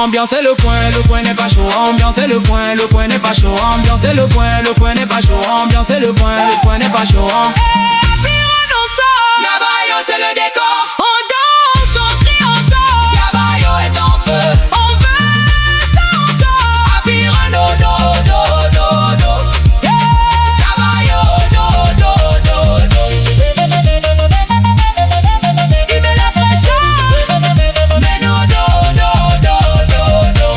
Ambiancez le coin n'est pas chaud. Ambiancez le coin n'est pas chaud. Ambiancez le coin n'est pas chaud. Ambiancez le coin n'est pas chaud. Yabayo c'est le décor. On danse, on crie encore. Yabayo est en feu. On veut ça encore. Abiron do do do do do. Yabayo do do do do. Il met la fraîcheur. Mais no do do do do do.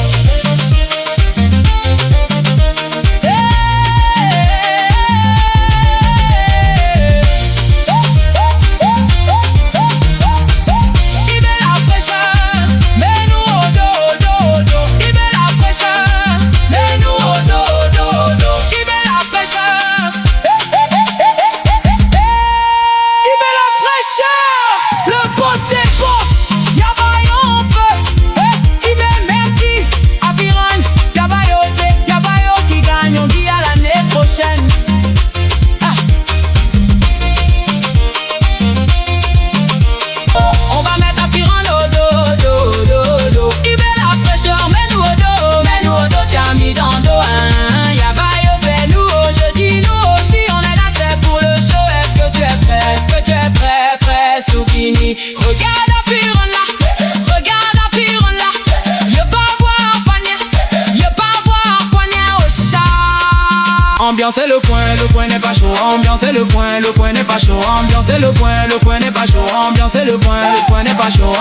Il met la fraîcheur. Mais nous au do do do. Il met la fraîcheur. Mais nous au do do do. Il met la fraîcheur. Il met la fraîcheur. Le boss des boss. Yabayo en feu. Il met merci à Biron. Yabayo c'est Yabayo qui gagne. On dit à l'année prochaine. On va mettre à Biron au do do do do. Il met la fraîcheur. Mais nous au do. Tiens mis dans le dos. Yabayo c'est nous aujourd'hui. Nous aussi on est là, c'est pour le show. Est-ce que tu es prêt? Est-ce que tu es prêt? Soukini. Regarde à Biron là. Regarde à Biron là. Y'a pas voir poignet. Y'a pas voir poignet au chat. Ambiancez le coin n'est pas chaud. Ambiancez le coin n'est pas chaud. Ambiancez le coin n'est pas chaud. Ambiancez le coin n'est pas chaud.